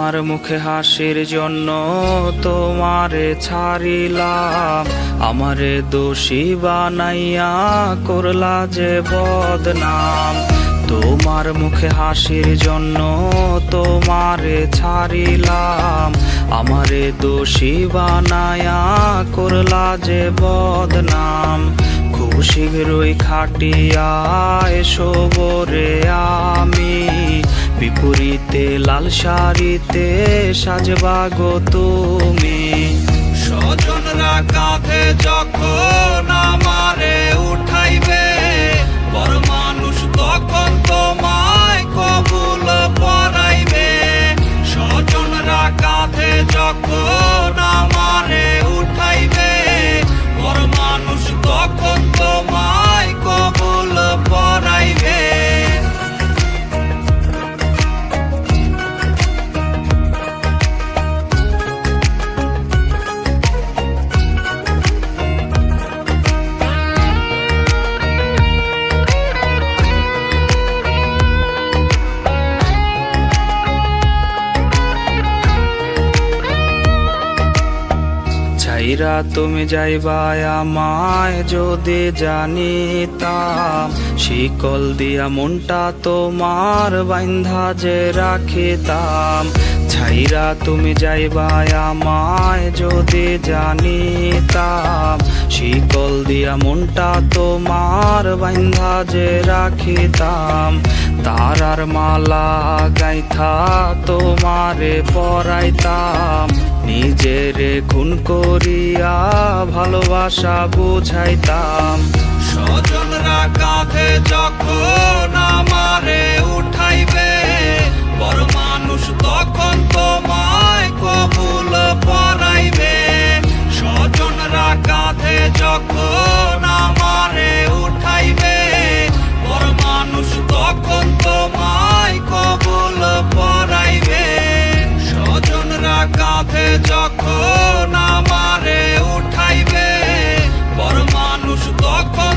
তোমার মুখে হাসির জন্য তোমারে ছাড়িলাম, আমারে দোষী বানাইয়া করলা যে বদনাম। তোমার মুখে হাসির জন্য তোমারে ছাড়িলাম, আমারে দোষী বানায়া করলা যে বদনাম। খুব শীঘ্রই খাটিয়া এসো রে আমি, বিপরীতে লাল শাড়িতে সাজবা গো তুমি। স্বজনরা কাঁধে যখন আমারে উঠাইবে, বড় মানুষ তখন তোমায় কবুল পরাইবে। স্বজনরা কাঁধে যখন আমারে উঠাইবে, বড় মানুষ তখন তোমায় কবুল পরাইবে। ছাইরা তুমি যাইবা আমায় যদি জানিতাম, শিকল দিয়া মনটা তোমার বাইন্ধা যে রাখিতাম। ছাইরা তুমি যাইবা আমায় যদি জানিতাম, শিকল দিয়া মনটা তোমার বাইন্ধা যে রাখিতাম। তারার মালা গাইথা তোমারে পরাইতাম, নিজেরে খুন করিয়া ভালোবাসা বুঝাইতাম। স্বজনরা কাঁধে যখন আমারে উঠাইবে, বড় মানুষ তখন তোমায় কবুল পরাইবে। স্বজনরা কাঁধে যখন আমারে উঠাইবে, বড় মানুষ তখন তোমায় কবুল পরাইবে। স্বজনরা কাঁধে যখন আমারে উঠাইবে, বড় মানুষ তখন